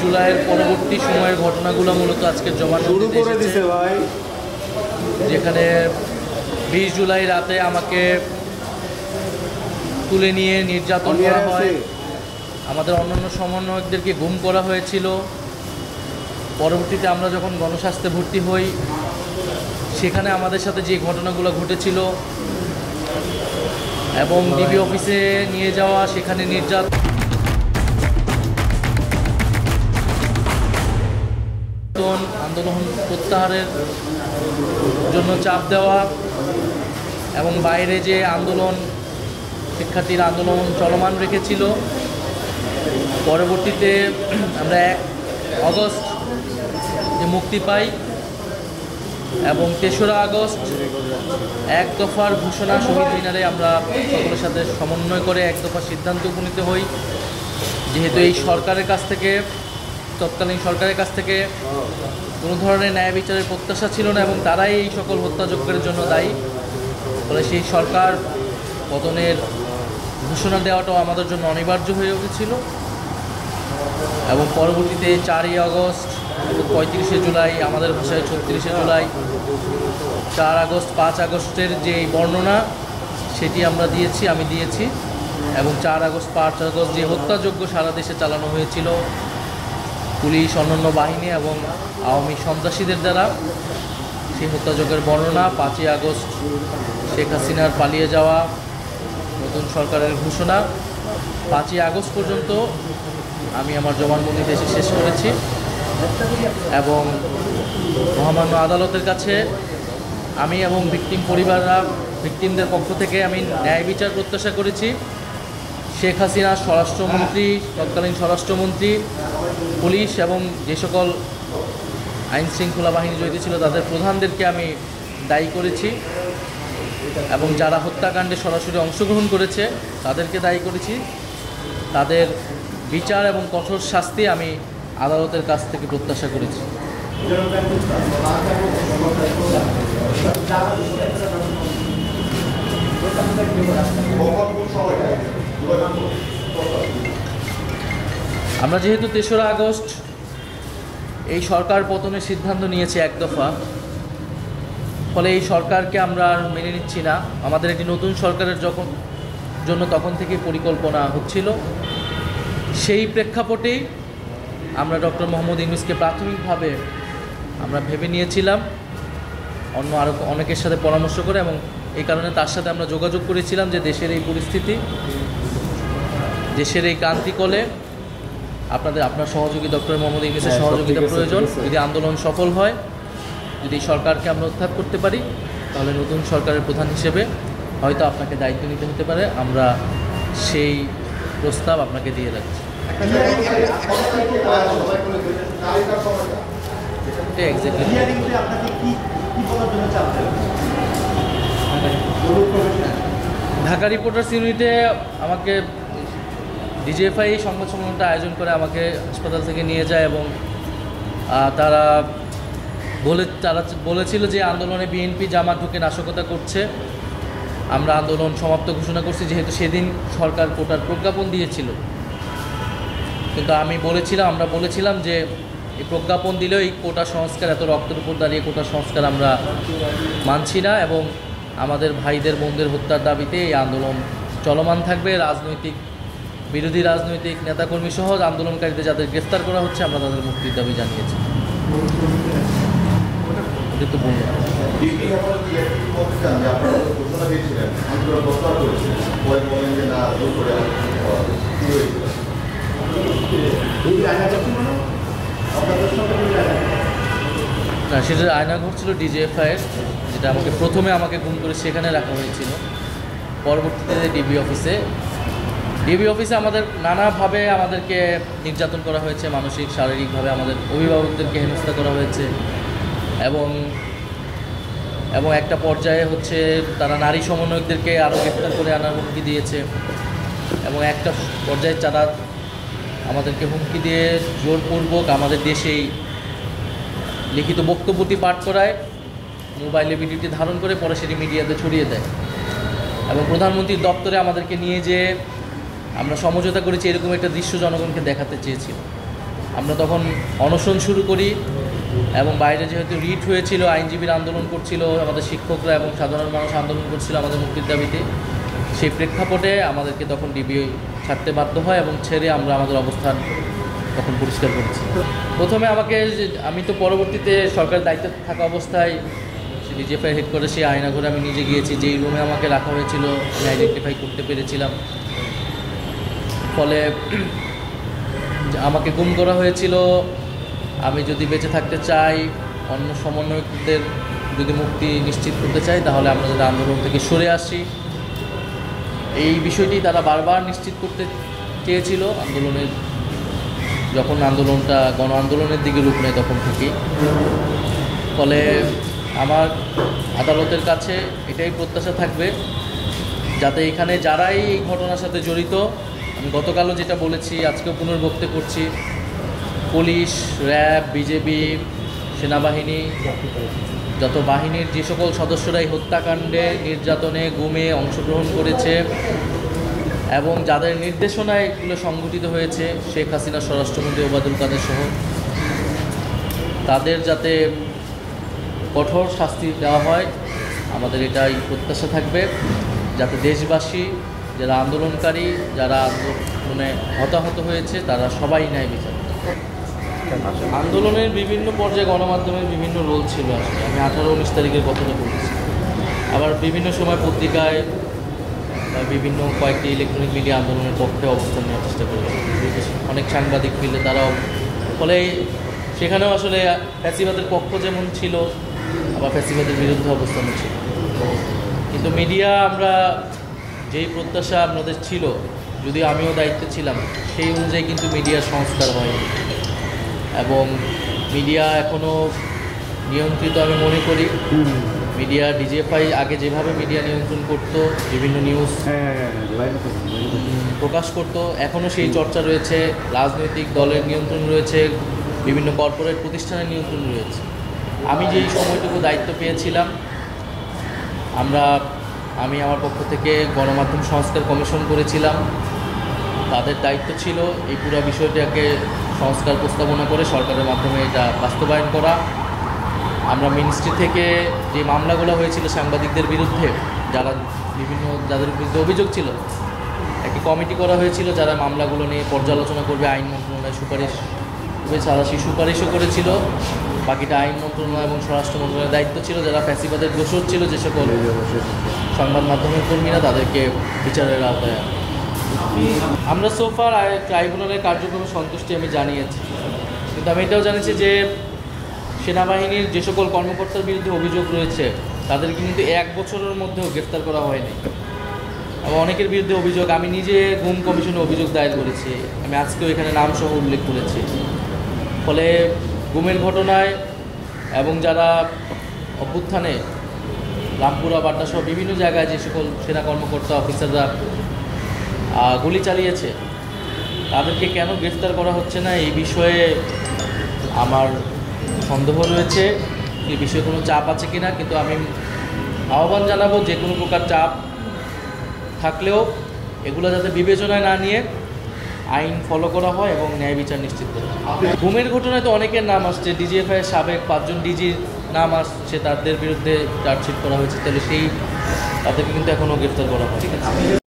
জুলাইয়ের পরবর্তী সময়ের ঘটনাগুলো মূলত আজকে জবানবন্দিতে এসেছে, যেখানে 20 জুলাই রাতে আমাকে তুলে নিয়ে নির্যাতন করা হয়, আমাদের অন্যান্য সমন্বয়কদেরকে গুম করা হয়েছিল। পরবর্তীতে আমরা যখন গণস্বাস্থ্যে ভর্তি হই, সেখানে আমাদের সাথে যে ঘটনাগুলো ঘটেছিল এবং ডিবি অফিসে নিয়ে যাওয়া, সেখানে নির্যাতন, আন্দোলন প্রত্যাহারের জন্য চাপ দেওয়া এবং বাইরে যে আন্দোলন, শিক্ষার্থীর আন্দোলন চলমান রেখেছিল। পরবর্তীতে আমরা 1 আগস্ট যে মুক্তি পাই এবং 3রা আগস্ট 1 দফার ঘোষণা শহীদ মিনারে আমরা সকলের সাথে সমন্বয় করে 1 দফার সিদ্ধান্ত উপনীত হই। যেহেতু এই সরকারের কাছ থেকে, তৎকালীন সরকারের কাছ থেকে কোনো ধরনের ন্যায় বিচারের প্রত্যাশা ছিল না এবং তারাই এই সকল হত্যাযজ্ঞের জন্য দায়ী, ফলে সেই সরকার পতনের ঘোষণা দেওয়াটাও আমাদের জন্য অনিবার্য হয়ে উঠেছিল। এবং পরবর্তীতে 4ই আগস্ট এবং 35শে জুলাই, আমাদের ভাষায় 36শে জুলাই, 4 আগস্ট 5 আগস্টের যে বর্ণনা সেটি আমি দিয়েছি এবং 4 আগস্ট 5 আগস্ট যে হত্যাযজ্ঞ সারা দেশে চালানো হয়েছিল পুলিশ, অন্যান্য বাহিনী এবং আওয়ামী সন্ত্রাসীদের দ্বারা, সেই হত্যাযজ্ঞের বর্ণনা, 5ই আগস্ট শেখ হাসিনার পালিয়ে যাওয়া, নতুন সরকারের ঘোষণা, 5ই আগস্ট পর্যন্ত আমি আমার জবানবন্দি দেশে শেষ করেছি এবং মহামান্য আদালতের কাছে আমি এবং ভিকটিমদের পক্ষ থেকে আমি ন্যায় বিচার প্রত্যাশা করেছি। শেখ হাসিনা স্বরাষ্ট্রমন্ত্রী, তৎকালীন স্বরাষ্ট্রমন্ত্রী, পুলিশ এবং যে সকল আইন শৃঙ্খলা বাহিনী জড়িত ছিল তাদের প্রধানদেরকে আমি দায়ী করেছি এবং যারা হত্যাকাণ্ডে সরাসরি অংশগ্রহণ করেছে তাদেরকে দায়ী করেছি। তাদের বিচার এবং কঠোর শাস্তি আমি আদালতের কাছ থেকে প্রত্যাশা করেছি। আমরা যেহেতু 3রা আগস্ট এই সরকার পতনের সিদ্ধান্ত নিয়েছি 1 দফা, ফলে এই সরকারকে আমরা আর মেনে নিচ্ছি না। আমাদের একটি নতুন সরকারের জন্য তখন থেকে পরিকল্পনা হচ্ছিল। সেই প্রেক্ষাপটেই আমরা ডক্টর মোহাম্মদ ইউনূসকে প্রাথমিকভাবে আমরা ভেবে নিয়েছিলাম, আরও অনেকের সাথে পরামর্শ করে, এবং এই কারণে তার সাথে আমরা যোগাযোগ করেছিলাম যে দেশের এই পরিস্থিতি, দেশের এই ক্রান্তিকলে আপনার সহযোগী, ডক্টর মোহাম্মদ ইউনূসের সহযোগিতা প্রয়োজন। যদি আন্দোলন সফল হয়, যদি সরকারকে আমরা উদ্ধার করতে পারি, তাহলে নতুন সরকারের প্রধান হিসেবে হয়তো আপনাকে দায়িত্ব নিতে হতে পারে। আমরা সেই প্রস্তাব আপনাকে দিয়ে রাখছি। ঢাকা রিপোর্টার্স ইউনিটে আমাকে ডিজিএফআই সংবাদ সম্মেলনটা আয়োজন করে আমাকে হাসপাতাল থেকে নিয়ে যায় এবং তারা বলেছিল যে আন্দোলনে বিএনপি জামাত ঢুকে নাশকতা করছে। আমরা আন্দোলন সমাপ্ত ঘোষণা করছি, যেহেতু সেদিন সরকার কোটার প্রজ্ঞাপন দিয়েছিল। কিন্তু আমরা বলেছিলাম যে এই প্রজ্ঞাপন দিলেও এই কোটা সংস্কার, এত রক্তের উপর দাঁড়িয়ে কোটা সংস্কার আমরা মানছি না এবং আমাদের ভাইদের বোনদের হত্যার দাবিতে এই আন্দোলন চলমান থাকবে। বিরোধী রাজনৈতিক নেতাকর্মী সহ আন্দোলনকারীদের যাদের গ্রেফতার করা হচ্ছে, আমরা তাদের মুক্তির দাবি জানিয়েছি। না, সেটার আয়না ঘর ছিল ডিজিএফআইয়ের, যেটা প্রথমে আমাকে গুম করে সেখানে রাখা হয়েছিল। পরবর্তীতে ডিবি অফিসে আমাদের নানাভাবে আমাদেরকে নির্যাতন করা হয়েছে, মানসিক, শারীরিকভাবে আমাদের অভিভাবকদেরকে হেনস্থা করা হয়েছে এবং একটা পর্যায়ে তারা নারী সমন্বয়কদেরকে আরও গ্রেফতার করে আনার হুমকি দিয়েছে এবং একটা পর্যায়ে তারা আমাদেরকে হুমকি দিয়ে জোরপূর্বক আমাদের দেশেই লিখিত বক্তব্যটি পাঠ করায়, মোবাইলে ভিডিওটি ধারণ করে পরে সেটি মিডিয়াতে ছড়িয়ে দেয় এবং প্রধানমন্ত্রীর দপ্তরে আমাদেরকে নিয়ে যেয়ে আমরা সমঝোতা করেছি, এরকম একটা দৃশ্য জনগণকে দেখাতে চেয়েছিল। আমরা তখন অনশন শুরু করি এবং বাইরে যেহেতু রিট হয়েছিল, আইনজীবীরা আন্দোলন করছিল, আমাদের শিক্ষকরা এবং সাধারণ মানুষ আন্দোলন করছিল আমাদের মুক্তির দাবিতে, সেই প্রেক্ষাপটে আমাদেরকে তখন ডিবি ছাড়তে বাধ্য হয় এবং ছেড়ে আমরা আমাদের অবস্থান তখন পরিষ্কার করেছি। প্রথমে আমি তো পরবর্তীতে সরকারের দায়িত্বে থাকা অবস্থায় ডিজিএফআই হেডকোয়ার্টার সেই আয়নাঘরে আমি নিজে গিয়েছি, যেই রুমে আমাকে রাখা হয়েছিল আমি আইডেন্টিফাই করতে পেরেছিলাম। ফলে আমাকে গুম করা হয়েছিল। আমি যদি বেঁচে থাকতে চাই, অন্য সমন্বয়কদের যদি মুক্তি নিশ্চিত করতে চাই, তাহলে আমরা যদি আন্দোলন থেকে সরে আসি, এই বিষয়টি তারা বারবার নিশ্চিত করতে চেয়েছিল। যখন আন্দোলনটা গণ আন্দোলনের দিকে রূপ নেয় তখন থেকে। ফলে আমার আদালতের কাছে এটাই প্রত্যাশা থাকবে, যাতে এখানে যারাই এই ঘটনার সাথে জড়িত, আমি গতকালও যেটা বলেছি, আজকেও পুনর্বক্তে করছি, পুলিশ, র্যাব, বিজেপি, সেনাবাহিনী, যত বাহিনীর যে সকল সদস্যরা এই হত্যাকাণ্ডে, নির্যাতনে, গুমে অংশগ্রহণ করেছে এবং যাদের নির্দেশনায় এগুলো সংঘটিত হয়েছে, শেখ হাসিনা, স্বরাষ্ট্রমন্ত্রী ওবায়দুল কাদের সহ, তাদের যাতে কঠোর শাস্তি দেওয়া হয়, আমাদের এটাই প্রত্যাশা থাকবে, যাতে দেশবাসী, যারা আন্দোলনকারী, যারা আন্দোলনে হতাহত হয়েছে, তারা সবাই ন্যায় বিচার। আন্দোলনের বিভিন্ন পর্যায়ে গণমাধ্যমের বিভিন্ন রোল ছিল। আসলে আমি 18-19 তারিখের কথাটা বলছি। আবার বিভিন্ন সময় পত্রিকায় বিভিন্ন কয়েকটি ইলেকট্রনিক মিডিয়া আন্দোলনের পক্ষে অবস্থান নেওয়ার চেষ্টা করেছে। অনেক সাংবাদিক মিলে তারাও, ফলে সেখানেও আসলে ফ্যাসিবাদের পক্ষ যেমন ছিল, আবার ফ্যাসিবাদের বিরুদ্ধে অবস্থানও ছিল। কিন্তু মিডিয়া, আমরা যেই প্রত্যাশা আপনাদের ছিল, যদিও আমিও দায়িত্বে ছিলাম, সেই অনুযায়ী কিন্তু মিডিয়ার সংস্কার হয়নি এবং মিডিয়া এখনও নিয়ন্ত্রিত আমি মনে করি। মিডিয়া, ডিজিএফআই আগে যেভাবে মিডিয়া নিয়ন্ত্রণ করতো, বিভিন্ন নিউজ প্রকাশ করতো, এখনও সেই চর্চা রয়েছে। রাজনৈতিক দলের নিয়ন্ত্রণ রয়েছে, বিভিন্ন কর্পোরেট প্রতিষ্ঠানের নিয়ন্ত্রণ রয়েছে। আমি যেই সময়টুকু দায়িত্ব পেয়েছিলাম, আমি আমার পক্ষ থেকে গণমাধ্যম সংস্কার কমিশন করেছিলাম। তাদের দায়িত্ব ছিল এই পুরো বিষয়টাকে সংস্কার প্রস্তাবনা করে সরকারের মাধ্যমে এটা বাস্তবায়ন করা। আমরা মিনিস্ট্রি থেকে যে মামলাগুলো হয়েছিল সাংবাদিকদের বিরুদ্ধে, যাদের বিরুদ্ধে অভিযোগ ছিল, একটি কমিটি করা হয়েছিল যারা মামলাগুলো নিয়ে পর্যালোচনা করবে। আইন মন্ত্রণালয় সুপারিশ তারা সেই সুপারিশও করেছিল। বাকিটা আইন মন্ত্রণালয় এবং স্বরাষ্ট্র মন্ত্রণালয়ের দায়িত্ব ছিল। যারা ফ্যাসিবাদের দোষর ছিল, যে সকল সংবাদ মাধ্যমের কর্মীরা, তাদেরকে বিচারের আওতায়। আমরা সোফার ট্রাইব্যুনালের কার্যক্রমে সন্তুষ্টি আমি জানিয়েছি, কিন্তু আমি এটাও জানিয়েছি যে সেনাবাহিনীর যে সকল কর্মকর্তার বিরুদ্ধে অভিযোগ রয়েছে, তাদেরকে কিন্তু 1 বছরের মধ্যেও গ্রেফতার করা হয়নি। এবং অনেকের বিরুদ্ধে অভিযোগ, আমি নিজে গুম কমিশনে অভিযোগ দায়ের করেছি, আমি আজকেও এখানে নামসহ উল্লেখ করেছি। ফলে গুমের ঘটনায় এবং যারা অভ্যুত্থানে রামপুরা, বাড্ডাসহ বিভিন্ন জায়গায় যে সকল সেনা কর্মকর্তা, অফিসাররা গুলি চালিয়েছে, তাদেরকে কেন গ্রেফতার করা হচ্ছে না, এই বিষয়ে আমার সন্দেহ রয়েছে। এই বিষয়ে কোনো চাপ আছে কি না, কিন্তু আমি আহ্বান জানাবো, যে কোনো প্রকার চাপ থাকলেও এগুলো যাতে বিবেচনায় না নিয়ে আইন ফলো করা হয় এবং ন্যায় বিচার নিশ্চিত করা হয়। গুমের ঘটনায় তো অনেকের নাম আসছে, ডিজিএফআইয়ের সাবেক 5 জন ডিজির নাম আসছে, তাদের বিরুদ্ধে চার্জশিট করা হয়েছে, তাহলে তাদেরকে কিন্তু এখনও গ্রেফতার করা হয়। ঠিক আছে।